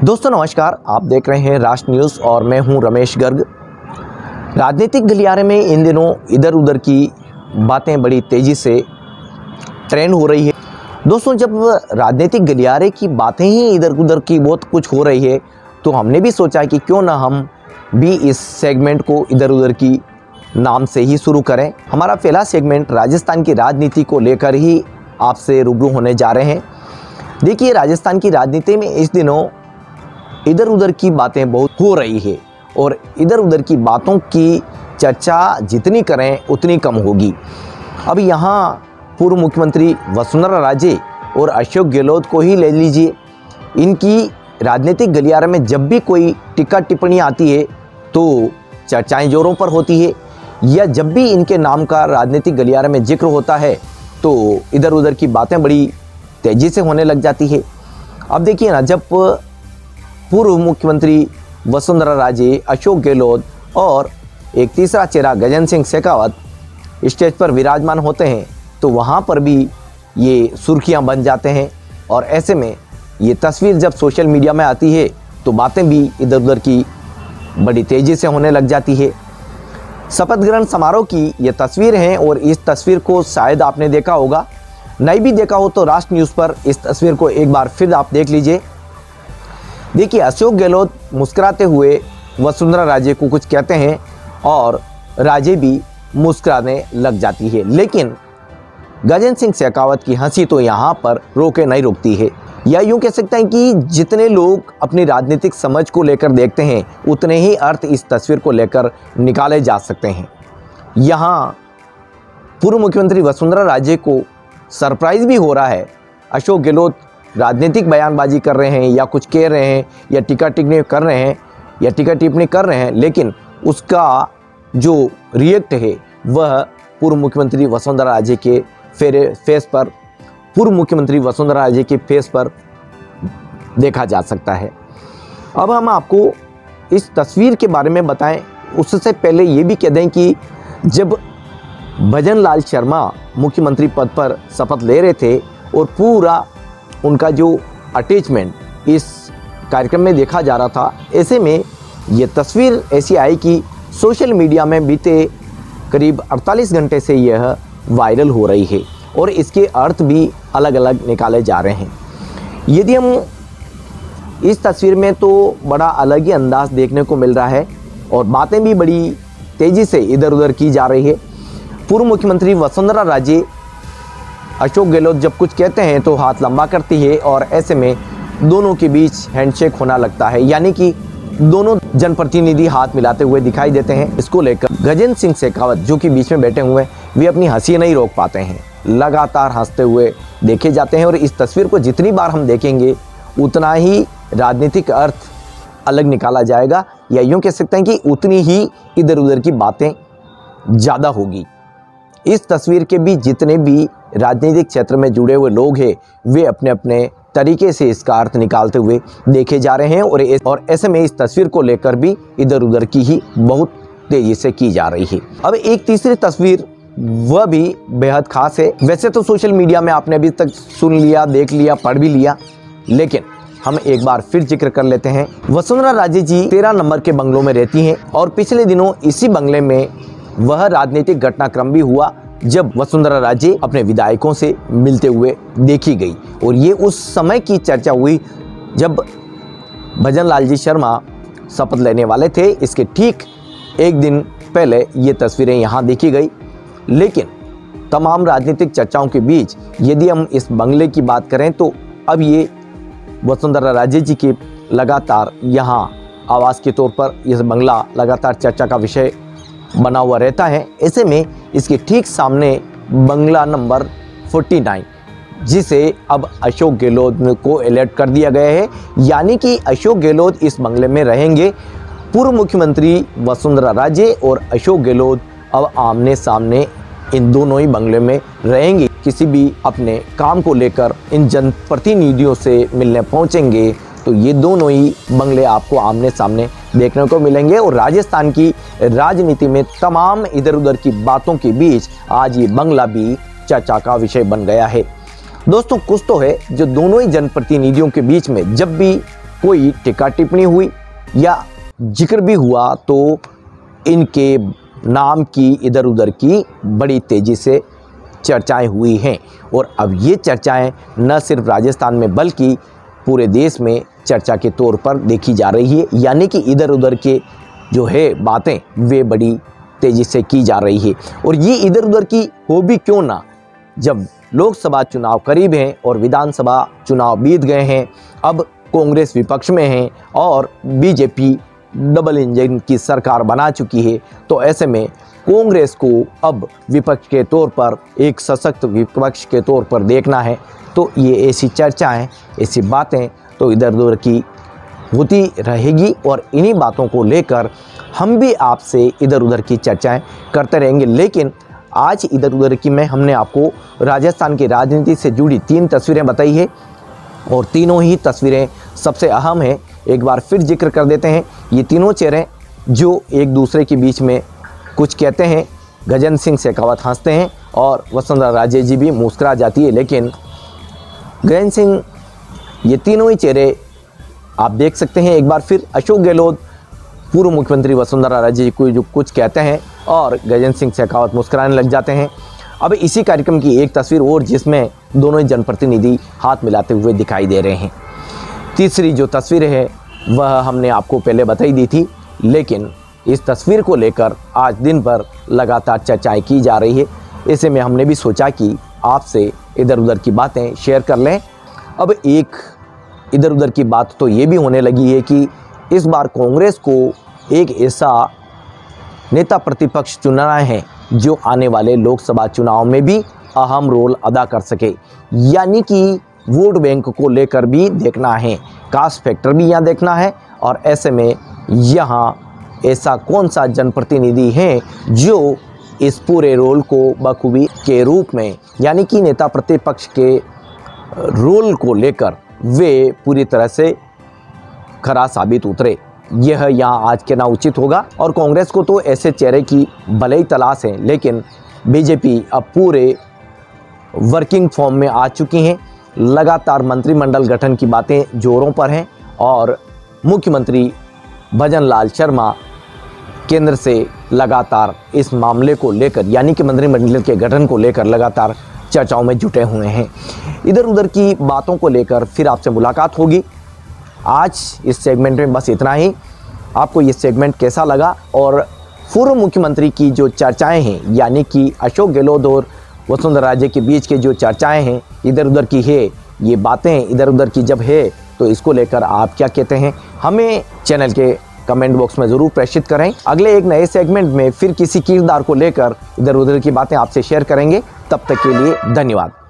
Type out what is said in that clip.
दोस्तों नमस्कार, आप देख रहे हैं राष्ट्र न्यूज़ और मैं हूं रमेश गर्ग। राजनीतिक गलियारे में इन दिनों इधर उधर की बातें बड़ी तेज़ी से ट्रेंड हो रही है। दोस्तों, जब राजनीतिक गलियारे की बातें ही इधर उधर की बहुत कुछ हो रही है तो हमने भी सोचा कि क्यों ना हम भी इस सेगमेंट को इधर उधर की नाम से ही शुरू करें। हमारा पहला सेगमेंट राजस्थान की राजनीति को लेकर ही आपसे रूबरू होने जा रहे हैं। देखिए, राजस्थान की राजनीति में इस दिनों इधर उधर की बातें बहुत हो रही है और इधर उधर की बातों की चर्चा जितनी करें उतनी कम होगी। अब यहाँ पूर्व मुख्यमंत्री वसुंधरा राजे और अशोक गहलोत को ही ले लीजिए। इनकी राजनीतिक गलियारे में जब भी कोई टिक्का टिप्पणी आती है तो चर्चाएं जोरों पर होती है, या जब भी इनके नाम का राजनीतिक गलियारे में जिक्र होता है तो इधर उधर की बातें बड़ी तेज़ी से होने लग जाती है। अब देखिए ना, जब पूर्व मुख्यमंत्री वसुंधरा राजे, अशोक गहलोत और एक तीसरा चेहरा गजेंद्र सिंह शेखावत स्टेज पर विराजमान होते हैं तो वहाँ पर भी ये सुर्खियाँ बन जाते हैं। और ऐसे में ये तस्वीर जब सोशल मीडिया में आती है तो बातें भी इधर उधर की बड़ी तेज़ी से होने लग जाती है। शपथ ग्रहण समारोह की ये तस्वीर हैं और इस तस्वीर को शायद आपने देखा होगा, नहीं भी देखा हो तो राष्ट्र न्यूज़ पर इस तस्वीर को एक बार फिर आप देख लीजिए। देखिए, अशोक गहलोत मुस्कुराते हुए वसुंधरा राजे को कुछ कहते हैं और राजे भी मुस्कुराने लग जाती है, लेकिन गजेंद्र सिंह शेखावत की हंसी तो यहाँ पर रोके नहीं रुकती है। या यूँ कह सकते हैं कि जितने लोग अपनी राजनीतिक समझ को लेकर देखते हैं उतने ही अर्थ इस तस्वीर को लेकर निकाले जा सकते हैं। यहाँ पूर्व मुख्यमंत्री वसुंधरा राजे को सरप्राइज़ भी हो रहा है। अशोक गहलोत राजनीतिक बयानबाजी कर रहे हैं या कुछ कह रहे हैं या टीका टिप्पणी कर रहे हैं, लेकिन उसका जो रिएक्ट है वह पूर्व मुख्यमंत्री वसुंधरा राजे के फेस पर देखा जा सकता है। अब हम आपको इस तस्वीर के बारे में बताएं, उससे पहले ये भी कह दें कि जब भजन लाल शर्मा मुख्यमंत्री पद पर शपथ ले रहे थे और पूरा उनका जो अटैचमेंट इस कार्यक्रम में देखा जा रहा था, ऐसे में ये तस्वीर ऐसी आई कि सोशल मीडिया में बीते करीब 48 घंटे से यह वायरल हो रही है और इसके अर्थ भी अलग अलग निकाले जा रहे हैं। यदि हम इस तस्वीर में तो बड़ा अलग ही अंदाज देखने को मिल रहा है और बातें भी बड़ी तेज़ी से इधर उधर की जा रही है। पूर्व मुख्यमंत्री वसुंधरा राजे अशोक गहलोत जब कुछ कहते हैं तो हाथ लंबा करती है और ऐसे में दोनों के बीच हैंडशेक होना लगता है, यानी कि दोनों जनप्रतिनिधि हाथ मिलाते हुए दिखाई देते हैं। इसको लेकर गजेंद्र सिंह शेखावत जो कि बीच में बैठे हुए हैं, वे अपनी हंसी नहीं रोक पाते हैं, लगातार हंसते हुए देखे जाते हैं। और इस तस्वीर को जितनी बार हम देखेंगे उतना ही राजनीतिक अर्थ अलग निकाला जाएगा, या यूँ कह सकते हैं कि उतनी ही इधर उधर की बातें ज़्यादा होगी। इस तस्वीर के भी जितने भी राजनीतिक क्षेत्र में जुड़े हुए लोग हैं वे अपने अपने तरीके से इसका अर्थ निकालते हुए देखे जा रहे हैं और ऐसे में इस तस्वीर को लेकर भी इधर उधर की ही बहुत तेज़ी से की जा रही है। अब एक तीसरी तस्वीर, वह भी बेहद खास है। वैसे तो सोशल मीडिया में आपने अभी तक सुन लिया, देख लिया, पढ़ भी लिया, लेकिन हम एक बार फिर जिक्र कर लेते हैं। वसुंधरा राजे जी 13 नंबर के बंगलों में रहती हैं और पिछले दिनों इसी बंगले में वह राजनीतिक घटनाक्रम भी हुआ जब वसुंधरा राजे अपने विधायकों से मिलते हुए देखी गई। और ये उस समय की चर्चा हुई जब भजन लाल जी शर्मा शपथ लेने वाले थे। इसके ठीक एक दिन पहले ये तस्वीरें यहाँ देखी गई। लेकिन तमाम राजनीतिक चर्चाओं के बीच यदि हम इस बंगले की बात करें तो अब ये वसुंधरा राजे जी के लगातार यहाँ आवास के तौर पर यह बंगला लगातार चर्चा का विषय बना हुआ रहता है। ऐसे में इसके ठीक सामने बंगला नंबर 49, जिसे अब अशोक गहलोत को अलर्ट कर दिया गया है, यानी कि अशोक गहलोत इस बंगले में रहेंगे। पूर्व मुख्यमंत्री वसुंधरा राजे और अशोक गहलोत अब आमने सामने इन दोनों ही बंगले में रहेंगे। किसी भी अपने काम को लेकर इन जनप्रतिनिधियों से मिलने पहुंचेंगे तो ये दोनों ही बंगले आपको आमने सामने देखने को मिलेंगे। और राजस्थान की राजनीति में तमाम इधर उधर की बातों के बीच आज ये बंगला भी चर्चा का विषय बन गया है। दोस्तों, कुछ तो है जो दोनों ही जनप्रतिनिधियों के बीच में जब भी कोई टिक्का टिप्पणी हुई या जिक्र भी हुआ तो इनके नाम की इधर उधर की बड़ी तेज़ी से चर्चाएं हुई हैं। और अब ये चर्चाएं न सिर्फ राजस्थान में बल्कि पूरे देश में चर्चा के तौर पर देखी जा रही है, यानी कि इधर उधर के जो है बातें वे बड़ी तेज़ी से की जा रही है। और ये इधर उधर की हो भी क्यों ना, जब लोकसभा चुनाव करीब हैं और विधानसभा चुनाव बीत गए हैं, अब कांग्रेस विपक्ष में है और बीजेपी डबल इंजन की सरकार बना चुकी है, तो ऐसे में कांग्रेस को अब विपक्ष के तौर पर, एक सशक्त विपक्ष के तौर पर देखना है। तो ये ऐसी चर्चाएं, ऐसी बातें तो इधर उधर की होती रहेगी और इन्हीं बातों को लेकर हम भी आपसे इधर उधर की चर्चाएं करते रहेंगे। लेकिन आज इधर उधर की में हमने आपको राजस्थान की राजनीति से जुड़ी 3 तस्वीरें बताई है और तीनों ही तस्वीरें सबसे अहम हैं। एक बार फिर जिक्र कर देते हैं, ये तीनों चेहरे जो एक दूसरे के बीच में कुछ कहते हैं। गजेंद्र सिंह शेखावत हंसते हैं और वसुंधरा राजे जी भी मुस्कुरा जाती है, लेकिन गजेंद्र सिंह, ये तीनों ही चेहरे आप देख सकते हैं। एक बार फिर अशोक गहलोत पूर्व मुख्यमंत्री वसुंधरा राजे जी को जो कुछ कहते हैं और गजेंद्र सिंह शेखावत मुस्कुराने लग जाते हैं। अब इसी कार्यक्रम की एक तस्वीर और जिसमें दोनों ही जनप्रतिनिधि हाथ मिलाते हुए दिखाई दे रहे हैं। तीसरी जो तस्वीर है वह हमने आपको पहले बताई दी थी, लेकिन इस तस्वीर को लेकर आज दिन भर लगातार चर्चाएं की जा रही है। ऐसे में हमने भी सोचा कि आपसे इधर उधर की बातें शेयर कर लें। अब एक इधर उधर की बात तो ये भी होने लगी है कि इस बार कांग्रेस को एक ऐसा नेता प्रतिपक्ष चुनना है जो आने वाले लोकसभा चुनाव में भी अहम रोल अदा कर सके, यानी कि वोट बैंक को लेकर भी देखना है, कास्ट फैक्टर भी यहाँ देखना है। और ऐसे में यहाँ ऐसा कौन सा जनप्रतिनिधि है जो इस पूरे रोल को बखूबी के रूप में, यानी कि नेता प्रतिपक्ष के रोल को लेकर वे पूरी तरह से खरा साबित उतरे, यह यहाँ आज कहना उचित होगा। और कांग्रेस को तो ऐसे चेहरे की भले ही तलाश है, लेकिन बीजेपी अब पूरे वर्किंग फॉर्म में आ चुकी हैं। लगातार मंत्रिमंडल गठन की बातें जोरों पर हैं और मुख्यमंत्री भजन लाल शर्मा केंद्र से लगातार इस मामले को लेकर, यानी कि मंत्रिमंडल के गठन को लेकर लगातार चर्चाओं में जुटे हुए हैं। इधर उधर की बातों को लेकर फिर आपसे मुलाकात होगी। आज इस सेगमेंट में बस इतना ही। आपको ये सेगमेंट कैसा लगा और पूर्व मुख्यमंत्री की जो चर्चाएं हैं, यानी कि अशोक गहलोत और वसुंधरा राजे के बीच के जो चर्चाएं हैं, इधर उधर की है, ये बातें इधर उधर की जब है तो इसको लेकर आप क्या कहते हैं, हमें चैनल के कमेंट बॉक्स में ज़रूर प्रेषित करें। अगले एक नए सेगमेंट में फिर किसी किरदार को लेकर इधर उधर की बातें आपसे शेयर करेंगे। तब तक के लिए धन्यवाद।